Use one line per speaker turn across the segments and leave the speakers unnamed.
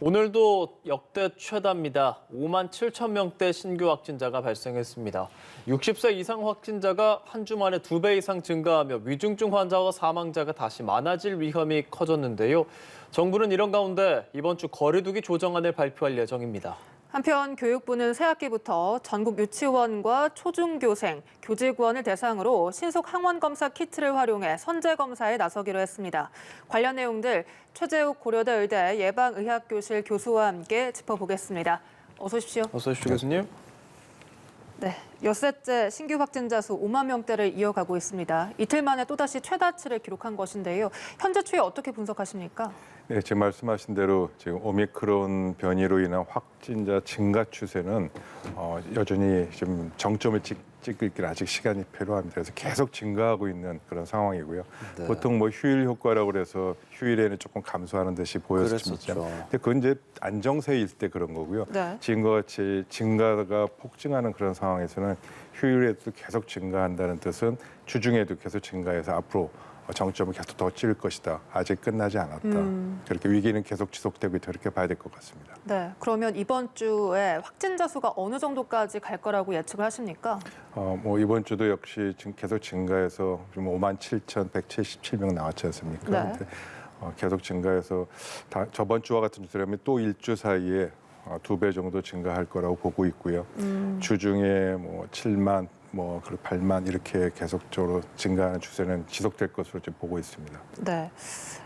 오늘도 역대 최다입니다. 5만 7천 명대 신규 확진자가 발생했습니다. 60세 이상 확진자가 한 주 만에 2배 이상 증가하며 위중증 환자와 사망자가 다시 많아질 위험이 커졌는데요. 정부는 이런 가운데 이번 주 거리두기 조정안을 발표할 예정입니다.
한편 교육부는 새학기부터 전국 유치원과 초중교생, 교직원을 대상으로 신속 항원검사 키트를 활용해 선제검사에 나서기로 했습니다. 관련 내용들 최재욱 고려대 의대 예방의학교실 교수와 함께 짚어보겠습니다. 어서 오십시오.
어서 오십시오, 교수님.
네, 엿새째 신규 확진자 수 5만 명대를 이어가고 있습니다. 이틀 만에 또다시 최다치를 기록한 것인데요. 현재 추이 어떻게 분석하십니까?
네, 지금 말씀하신 대로 지금 오미크론 변이로 인한 확진자 증가 추세는 여전히 좀 정점을 찍기는 아직 시간이 필요합니다. 그래서 계속 증가하고 있는 그런 상황이고요.
네.
보통 뭐 휴일 효과라고 그래서 휴일에는 조금 감소하는 듯이 보였습니다. 근데 그건 이제 안정세일 때 그런 거고요.
네.
지금과 같이 증가가 폭증하는 그런 상황에서는 휴일에도 계속 증가한다는 뜻은 주중에도 계속 증가해서 앞으로 정점을 계속 더 찍을 것이다. 아직 끝나지 않았다. 그렇게 위기는 계속 지속되고 있다. 그렇게 봐야 될 것 같습니다.
네, 그러면 이번 주에 확진자 수가 어느 정도까지 갈 거라고 예측을 하십니까?
뭐 이번 주도 역시 지금 계속 증가해서 지금 5만 7,177명 나왔지 않습니까?
네.
근데, 계속 증가해서 저번 주와 같은 주라면 또 일주 사이에 2배 정도 증가할 거라고 보고 있고요. 주중에 뭐 7만, 그리고 8만 이렇게 계속적으로 증가하는 추세는 지속될 것으로 지금 보고 있습니다.
네,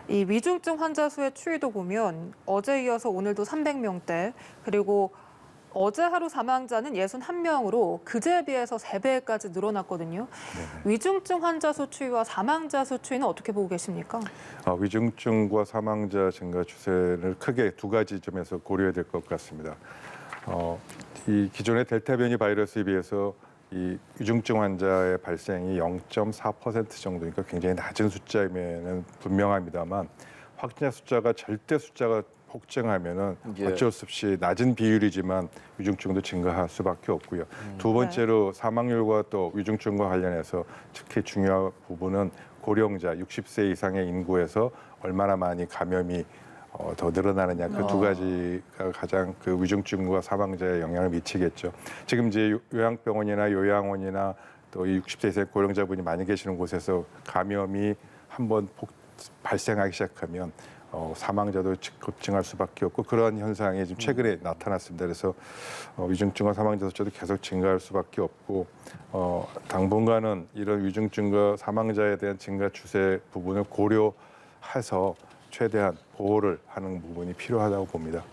이 위중증 환자 수의 추이도 보면 어제 이어서 오늘도 300명대, 그리고 어제 하루 사망자는 61명으로 그제에 비해서 3배까지 늘어났거든요.
네네.
위중증 환자 수 추이와 사망자 수 추이는 어떻게 보고 계십니까?
위중증과 사망자 증가 추세를 크게 두 가지 점에서 고려해야 될 것 같습니다. 이 기존의 델타 변이 바이러스에 비해서 이 위중증 환자의 발생이 0.4% 정도니까 굉장히 낮은 숫자임에는 분명합니다만 확진자 숫자가 절대 숫자가 폭증하면은 어쩔 수 없이 낮은 비율이지만 위중증도 증가할 수밖에 없고요. 두 번째로 사망률과 또 위중증과 관련해서 특히 중요한 부분은 고령자 60세 이상의 인구에서 얼마나 많이 감염이 더 늘어나느냐 그 두 가지가 가장 그 위중증과 사망자에 영향을 미치겠죠. 지금 이제 요양병원이나 요양원이나 또 이 60세 이상 고령자분이 많이 계시는 곳에서 감염이 한번 발생하기 시작하면 사망자도 급증할 수밖에 없고 그러한 현상이 지금 최근에 나타났습니다. 그래서 위중증과 사망자 숫자도 계속 증가할 수밖에 없고 당분간은 이런 위중증과 사망자에 대한 증가 추세 부분을 고려해서 최대한 보호를 하는 부분이 필요하다고 봅니다.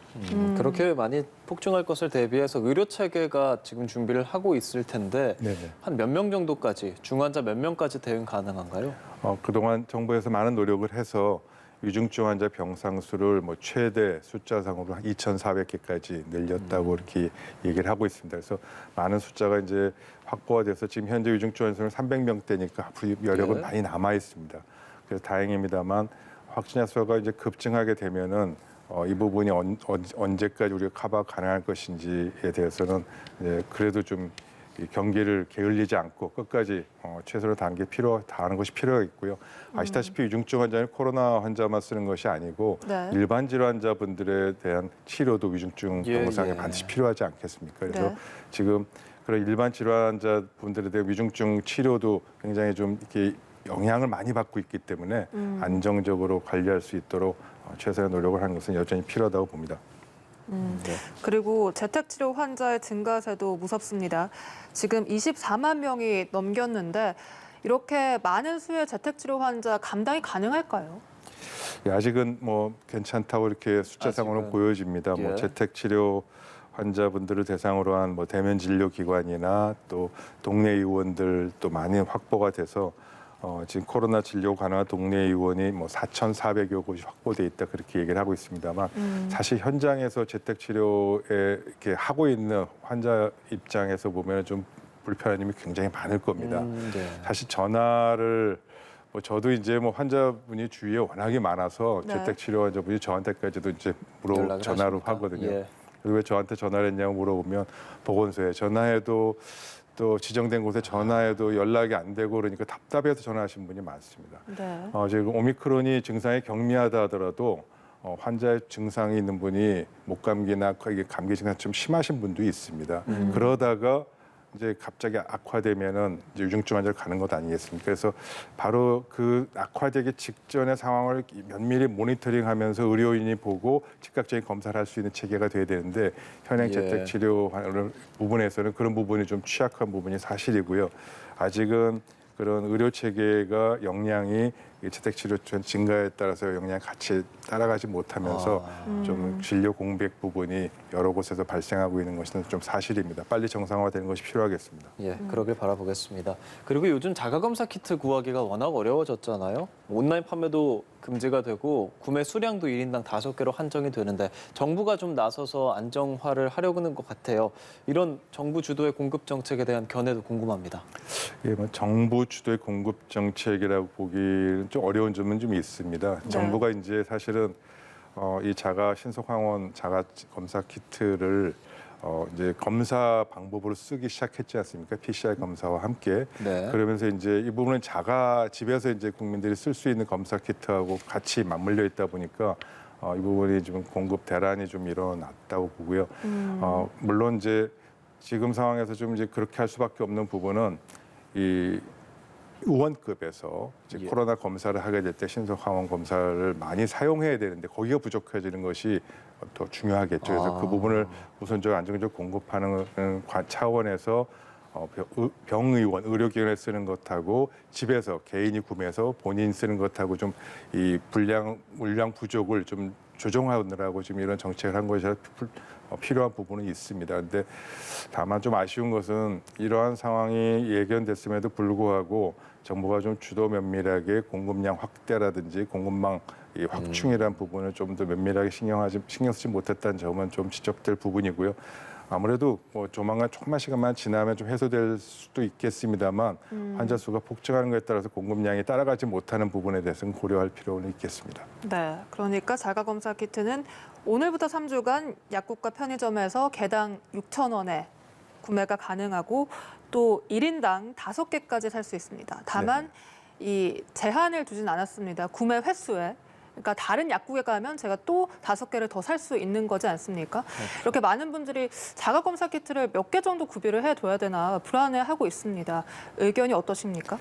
그렇게 많이 폭증할 것을 대비해서 의료 체계가 지금 준비를 하고 있을 텐데 한 몇 명 정도까지, 중환자 몇 명까지 대응 가능한가요?
그동안 정부에서 많은 노력을 해서 위중증 환자 병상 수를 최대 숫자상으로 2,400개까지 늘렸다고 이렇게 얘기를 하고 있습니다. 그래서 많은 숫자가 이제 확보가 돼서 지금 현재 위중증 환자는 300명대니까 앞으로 여력은 많이 남아 있습니다. 그래서 다행입니다만 확진자 수가 이제 급증하게 되면은 이 부분이 언제까지 우리가 커버 가능할 것인지에 대해서는 이제 그래도 좀 경기를 게을리지 않고 끝까지 최선을 다하는 것이 필요가 있고요. 아시다시피 위중증 환자는 코로나 환자만 쓰는 것이 아니고 일반 질환자분들에 대한 치료도 위중증 병상에 반드시 필요하지 않겠습니까? 그래서 지금 그런 일반 질환자분들에 대한 위중증 치료도 굉장히 좀 이렇게 영향을 많이 받고 있기 때문에 안정적으로 관리할 수 있도록 최선의 노력을 하는 것은 여전히 필요하다고 봅니다.
그리고 재택치료 환자의 증가세도 무섭습니다. 지금 24만 명이 넘겼는데 이렇게 많은 수의 재택치료 환자 감당이 가능할까요?
아직은 괜찮다고 이렇게 숫자상으로는 보여집니다. 재택치료 환자분들을 대상으로 한 대면 진료 기관이나 또 동네 의원들 또 많이 확보가 돼서 지금 코로나 진료 가능한 동네 의원이 4,400여 곳이 확보돼 있다 그렇게 얘기를 하고 있습니다만 사실 현장에서 재택 치료에 이렇게 하고 있는 환자 입장에서 보면 좀 불편한 점이 굉장히 많을 겁니다. 사실 전화를 저도 이제 환자분이 주위에 워낙에 많아서 재택 치료 환자분이 저한테까지도 이제 전화로 하거든요. 그리고 왜 저한테 전화를 했냐고 물어보면 보건소에 전화해도 또 지정된 곳에 전화해도 연락이 안 되고 그러니까 답답해서 전화하신 분이 많습니다. 지금 오미크론이 증상이 경미하다 하더라도 환자의 증상이 있는 분이 목감기나 이게 감기 증상 좀 심하신 분도 있습니다. 그러다가 이제 갑자기 악화되면은 이제 유중증 환자로 가는 것 아니겠습니까? 그래서 바로 그 악화되기 직전의 상황을 면밀히 모니터링하면서 의료인이 보고 즉각적인 검사를 할 수 있는 체계가 돼야 되는데 현행
예.
재택 치료 부분에서는 그런 부분이 좀 취약한 부분이 사실이고요. 아직은 그런 의료 체계가 역량이 재택 치료 증가에 따라서 역량이 같이 따라가지 못하면서 좀 진료 공백 부분이 여러 곳에서 발생하고 있는 것은 좀 사실입니다. 빨리 정상화되는 것이 필요하겠습니다.
예, 그러길 바라보겠습니다. 그리고 요즘 자가검사 키트 구하기가 워낙 어려워졌잖아요. 온라인 판매도 금지가 되고 구매 수량도 1인당 5개로 한정이 되는데 정부가 좀 나서서 안정화를 하려고 하는 것 같아요. 이런 정부 주도의 공급 정책에 대한 견해도 궁금합니다.
예, 뭐 정부 주도의 공급 정책이라고 보기는 좀 어려운 점은 좀 있습니다. 정부가 이제 사실은 이 자가 신속항원 자가 검사 키트를 이제 검사 방법으로 쓰기 시작했지 않습니까? PCR 검사와 함께.
네.
그러면서 이제 이 부분은 자가 집에서 이제 국민들이 쓸 수 있는 검사 키트하고 같이 맞물려 있다 보니까 이 부분이 좀 공급 대란이 좀 일어났다고 보고요. 물론 이제 지금 상황에서 좀 이제 그렇게 할 수밖에 없는 부분은 이 의원급에서 이제
예.
코로나 검사를 하게 될 때 신속항원 검사를 많이 사용해야 되는데 거기가 부족해지는 것이 더 중요하겠죠. 그래서 그 부분을 우선적으로 안정적으로 공급하는 차원에서 병의원, 의료기관에 쓰는 것하고 집에서 개인이 구매해서 본인 쓰는 것하고 좀 이 물량 부족을 좀 조정하느라고 지금 이런 정책을 한 것이 필요한 부분은 있습니다. 그런데 다만 좀 아쉬운 것은 이러한 상황이 예견됐음에도 불구하고 정부가 좀 주도 면밀하게 공급량 확대라든지 공급망 이 확충이라는 부분을 좀 더 면밀하게 신경 쓰지 못했다는 점은 좀 지적될 부분이고요. 아무래도 뭐 조만간 조금만 시간만 지나면 좀 해소될 수도 있겠습니다만 환자 수가 폭증하는 것에 따라서 공급량이 따라가지 못하는 부분에 대해서는 고려할 필요는 있겠습니다.
네, 그러니까 자가검사 키트는 오늘부터 3주간 약국과 편의점에서 개당 6,000원에 구매가 가능하고 또 1인당 5개까지 살 수 있습니다. 다만 이 제한을 두진 않았습니다. 구매 횟수에. 그러니까 다른 약국에 가면 제가 또 5개를 더 살 수 있는 거지 않습니까? 이렇게 많은 분들이 자가검사 키트를 몇 개 정도 구비를 해둬야 되나 불안해하고 있습니다. 의견이 어떠십니까?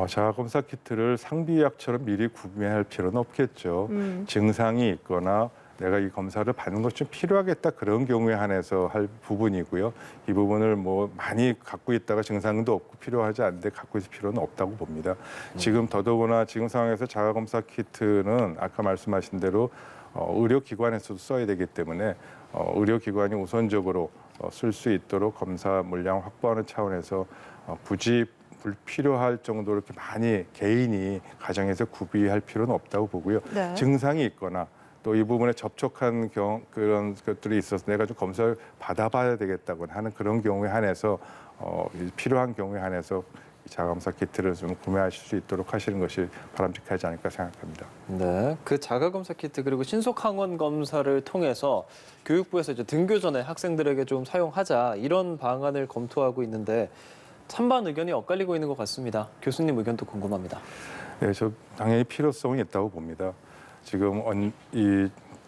자가검사 키트를 상비약처럼 미리 구매할 필요는 없겠죠. 증상이 있거나 내가 이 검사를 받는 것이 좀 필요하겠다 그런 경우에 한해서 할 부분이고요. 이 부분을 뭐 많이 갖고 있다가 증상도 없고 필요하지 않은데 갖고 있을 필요는 없다고 봅니다. 지금 더더구나 지금 상황에서 자가검사 키트는 아까 말씀하신 대로 의료기관에서도 써야 되기 때문에 의료기관이 우선적으로 쓸 수 있도록 검사 물량 확보하는 차원에서 굳이 불필요할 정도로 이렇게 많이 개인이 가정에서 구비할 필요는 없다고 보고요.
네.
증상이 있거나 또 이 부분에 접촉한 그런 것들이 있어서 내가 좀 검사를 받아봐야 되겠다고 하는 그런 경우에 한해서 필요한 경우에 한해서 자가검사 키트를 좀 구매하실 수 있도록 하시는 것이 바람직하지 않을까 생각합니다.
네, 그 자가검사 키트 그리고 신속항원 검사를 통해서 교육부에서 이제 등교 전에 학생들에게 좀 사용하자 이런 방안을 검토하고 있는데 찬반 의견이 엇갈리고 있는 것 같습니다. 교수님 의견도 궁금합니다.
네, 저 당연히 필요성이 있다고 봅니다. 지금 이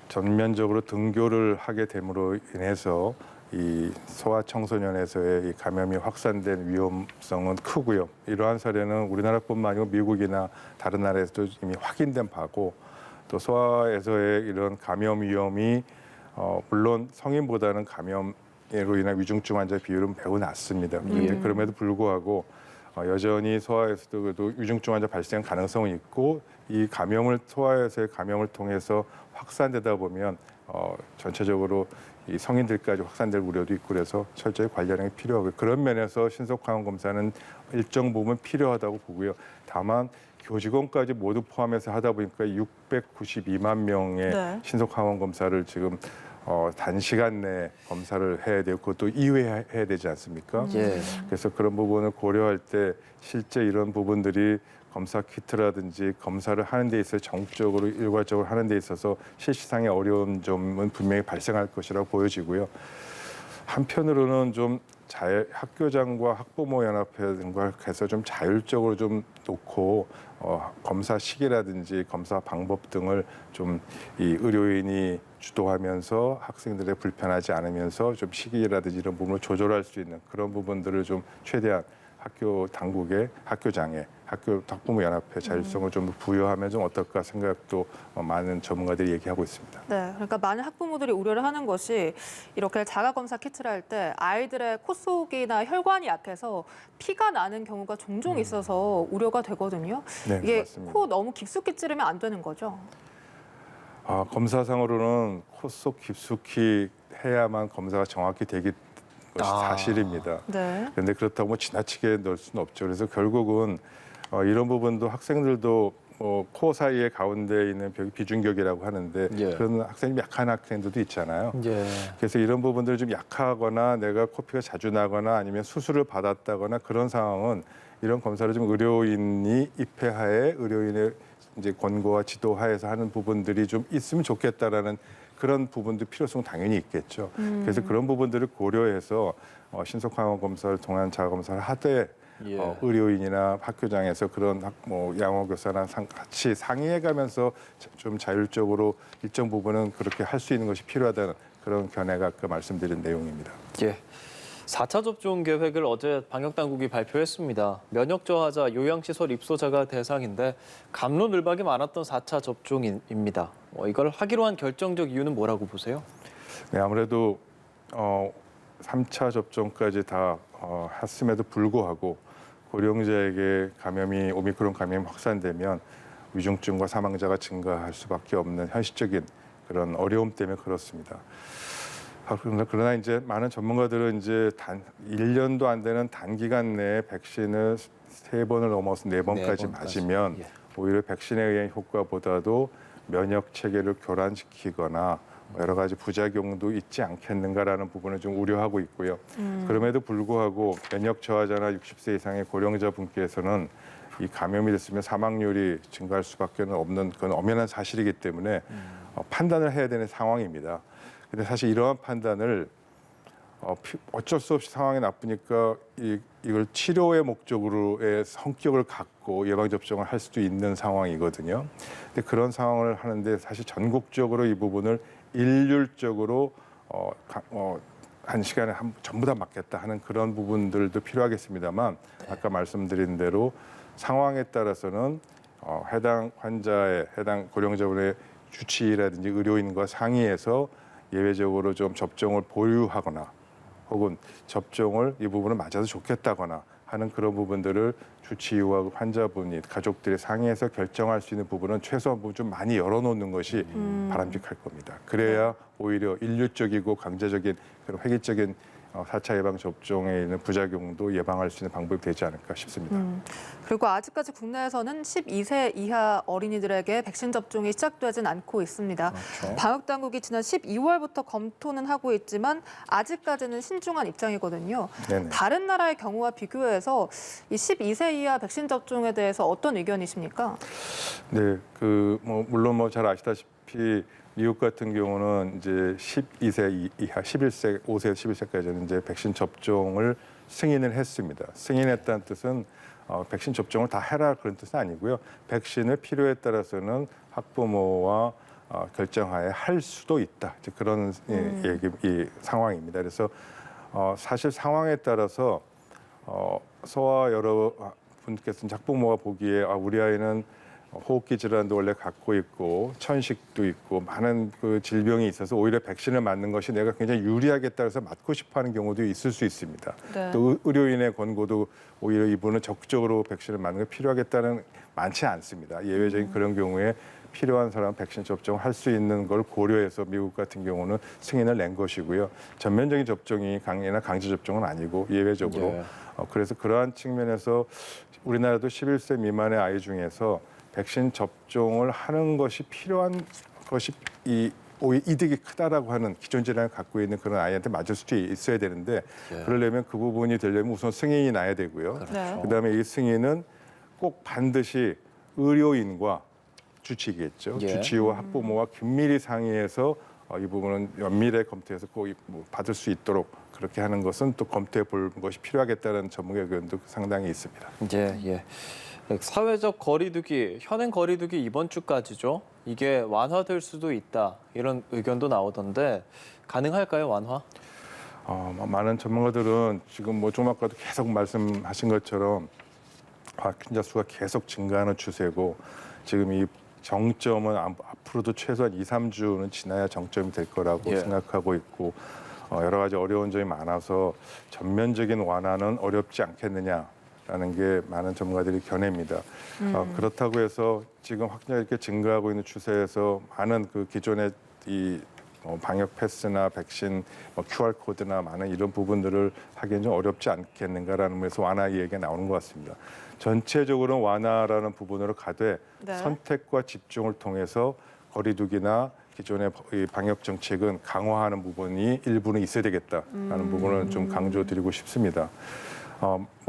전면적으로 등교를 하게 됨으로 인해서 이 소아청소년에서의 이 감염이 확산된 위험성은 크고요. 이러한 사례는 우리나라뿐만 아니고 미국이나 다른 나라에서도 이미 확인된 바고 또 소아에서의 이런 감염 위험이 물론 성인보다는 감염으로 인한 위중증 환자 비율은 매우 낮습니다. 그런데 그럼에도 불구하고 여전히 소아에서도 그래도 위중증 환자 발생 가능성은 있고 이 소아에서의 감염을 통해서 확산되다 보면 전체적으로 이 성인들까지 확산될 우려도 있고 그래서 철저히 관리하는 게 필요하고요. 그런 면에서 신속항원 검사는 일정 부분 필요하다고 보고요. 다만 교직원까지 모두 포함해서 하다 보니까 692만 명의
네.
신속항원 검사를 지금 단시간 내에 검사를 해야 되고 그것도 2회 해야 되지 않습니까?
예.
그래서 그런 부분을 고려할 때 실제 이런 부분들이 검사 키트라든지 검사를 하는 데 있어서 전국적으로 일괄적으로 하는 데 있어서 실시상의 어려운 점은 분명히 발생할 것이라고 보여지고요. 한편으로는 좀 학교장과 학부모 연합회 등과 해서 좀 자율적으로 좀 놓고 검사 시기라든지 검사 방법 등을 좀 이 의료인이 주도하면서 학생들의 불편하지 않으면서 좀 시기라든지 이런 부분을 조절할 수 있는 그런 부분들을 좀 최대한 학교 당국에 학교장에 학교 학부모 연합회 자율성을 좀 부여하면 좀 어떨까 생각도 많은 전문가들이 얘기하고 있습니다.
네, 그러니까 많은 학부모들이 우려를 하는 것이 이렇게 자가검사 키트를 할 때 아이들의 코 속이나 혈관이 약해서 피가 나는 경우가 종종 있어서 우려가 되거든요.
네,
이게
맞습니다.
코 너무 깊숙이 찌르면 안 되는 거죠?
검사상으로는 코 속 깊숙이 해야만 검사가 정확히 되기 것이 사실입니다.
네.
그런데 그렇다고 뭐 지나치게 넣을 수는 없죠. 그래서 결국은 이런 부분도 학생들도 코 사이에 가운데 있는 벽이 비중격이라고 하는데
예.
그런 학생이 약한 학생들도 있잖아요.
예.
그래서 이런 부분들을 좀 약하거나 내가 코피가 자주 나거나 아니면 수술을 받았다거나 그런 상황은 이런 검사를 좀 의료인이 입회하에 의료인의 이제 권고와 지도하에서 하는 부분들이 좀 있으면 좋겠다라는 그런 부분도 필요성 당연히 있겠죠. 그래서 그런 부분들을 고려해서 신속항원 검사를 통한 자가검사를 하되
예.
의료인이나 학교장에서 그런 양호교사랑 같이 상의해가면서 좀 자율적으로 일정 부분은 그렇게 할 수 있는 것이 필요하다는 그런 견해가 아까 말씀드린 내용입니다.
예. 4차 접종 계획을 어제 방역당국이 발표했습니다. 면역 저하자, 요양시설 입소자가 대상인데 갑론을박이 많았던 4차 접종입니다. 이걸 하기로 한 결정적 이유는 뭐라고 보세요?
네, 아무래도 3차 접종까지 다 했음에도 불구하고 고령자에게 감염이 오미크론 감염이 확산되면 위중증과 사망자가 증가할 수밖에 없는 현실적인 그런 어려움 때문에 그렇습니다. 그러나 이제 많은 전문가들은 이제 1년도 안 되는 단기간 내에 백신을 3번을 넘어서 4번까지 맞으면
예.
오히려 백신에 의한 효과보다도 면역 체계를 교란시키거나 여러 가지 부작용도 있지 않겠는가라는 부분을 좀 우려하고 있고요. 그럼에도 불구하고 면역 저하자나 60세 이상의 고령자 분께서는 이 감염이 됐으면 사망률이 증가할 수밖에 없는 그건 엄연한 사실이기 때문에 판단을 해야 되는 상황입니다. 근데 사실 이러한 판단을 어쩔 수 없이 상황이 나쁘니까 이걸 치료의 목적으로의 성격을 갖고 예방접종을 할 수도 있는 상황이거든요. 근데 그런 상황을 하는데 사실 전국적으로 이 부분을 일률적으로 한 시간에 전부 다 맞겠다 하는 그런 부분들도 필요하겠습니다만 아까 말씀드린 대로 상황에 따라서는 해당 환자의 해당 고령자분의 주치의라든지 의료인과 상의해서 예외적으로 좀 접종을 보류하거나 혹은 접종을 이 부분을 맞아도 좋겠다거나 하는 그런 부분들을 주치의와 환자분이 가족들이 상의해서 결정할 수 있는 부분은 최소한 좀 많이 열어놓는 것이 바람직할 겁니다. 그래야 오히려 일률적이고 강제적인 그런 획일적인 4차 예방 접종에 있는 부작용도 예방할 수 있는 방법이 되지 않을까 싶습니다.
그리고 아직까지 국내에서는 12세 이하 어린이들에게 백신 접종이 시작되진 않고 있습니다.
그렇죠.
방역당국이 지난 12월부터 검토는 하고 있지만 아직까지는 신중한 입장이거든요.
네네.
다른 나라의 경우와 비교해서 이 12세 이하 백신 접종에 대해서 어떤 의견이십니까?
네, 물론 잘 아시다시피 미국 같은 경우는 이제 12세 이하, 11세, 5세, 11세까지는 이제 백신 접종을 승인을 했습니다. 승인했다는 뜻은 백신 접종을 다 해라 그런 뜻은 아니고요. 백신을 필요에 따라서는 학부모와 결정하에 할 수도 있다. 이제 그런 이 상황입니다. 그래서 사실 상황에 따라서 소아 여러 분께서는 학부모가 보기에 우리 아이는 호흡기 질환도 원래 갖고 있고 천식도 있고 많은 그 질병이 있어서 오히려 백신을 맞는 것이 내가 굉장히 유리하겠다 해서 맞고 싶어하는 경우도 있을 수 있습니다.
네.
또 의료인의 권고도 오히려 이분은 적극적으로 백신을 맞는 게 필요하겠다는 많지 않습니다. 예외적인 그런 경우에 필요한 사람 백신 접종을 할 수 있는 걸 고려해서 미국 같은 경우는 승인을 낸 것이고요. 전면적인 접종이 강제나 강제 접종은 아니고 예외적으로.
예.
그래서 그러한 측면에서 우리나라도 11세 미만의 아이 중에서 백신 접종을 하는 것이 필요한 것이 오히려 이득이 크다라고 하는 기존 질환을 갖고 있는 그런 아이한테 맞을 수도 있어야 되는데
예.
그러려면 그 부분이 되려면 우선 승인이 나야 되고요.
네.
그다음에 이 승인은 꼭 반드시 의료인과 주치의겠죠.
예.
주치의와 학부모와 긴밀히 상의해서 이 부분은 면밀하게 검토해서 꼭 받을 수 있도록 그렇게 하는 것은 또 검토해 볼 것이 필요하겠다는 전문가 의견도 상당히 있습니다.
예. 사회적 거리두기, 현행 거리두기 이번 주까지죠. 이게 완화될 수도 있다. 이런 의견도 나오던데 가능할까요, 완화?
많은 전문가들은 지금 좀 아까도 계속 말씀하신 것처럼 확진자 수가 계속 증가하는 추세고 지금 이 정점은 앞으로도 최소한 2, 3주는 지나야 정점이 될 거라고 생각하고 있고 여러 가지 어려운 점이 많아서 전면적인 완화는 어렵지 않겠느냐라는 게 많은 전문가들이 견해입니다. 그렇다고 해서 지금 확진자가 이렇게 증가하고 있는 추세에서 많은 그 기존의 이 방역 패스나 백신, QR 코드나 많은 이런 부분들을 하기엔 좀 어렵지 않겠는가라는 면에서 완화 얘기가 나오는 것 같습니다. 전체적으로 완화라는 부분으로 가되 선택과 집중을 통해서 거리두기나 기존의 방역 정책은 강화하는 부분이 일부는 있어야 되겠다라는 부분을 좀 강조드리고 싶습니다.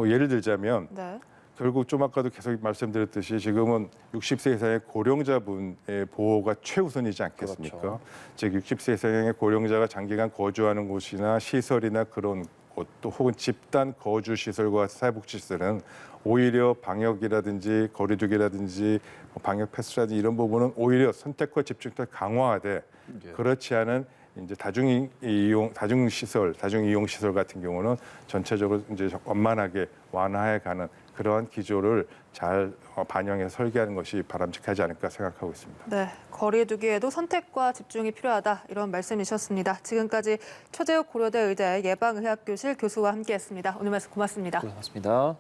예를 들자면 결국 좀 아까도 계속 말씀드렸듯이 지금은 60세 이상의 고령자분의 보호가 최우선이지 않겠습니까?
그렇죠.
즉 60세 이상의 고령자가 장기간 거주하는 곳이나 시설이나 그런 곳, 또 혹은 집단 거주 시설과 사회복지시설은 오히려 방역이라든지 거리두기라든지 방역 패스라든지 이런 부분은 오히려 선택과 집중을 강화하되 그렇지 않은 이제 다중 이용 시설 같은 경우는 전체적으로 이제 완만하게 완화해가는 그러한 기조를 잘 반영해서 설계하는 것이 바람직하지 않을까 생각하고 있습니다.
네, 거리두기에도 선택과 집중이 필요하다 이런 말씀이셨습니다. 지금까지 최재욱 고려대 의대 예방의학교실 교수와 함께했습니다. 오늘 말씀 고맙습니다.
고맙습니다.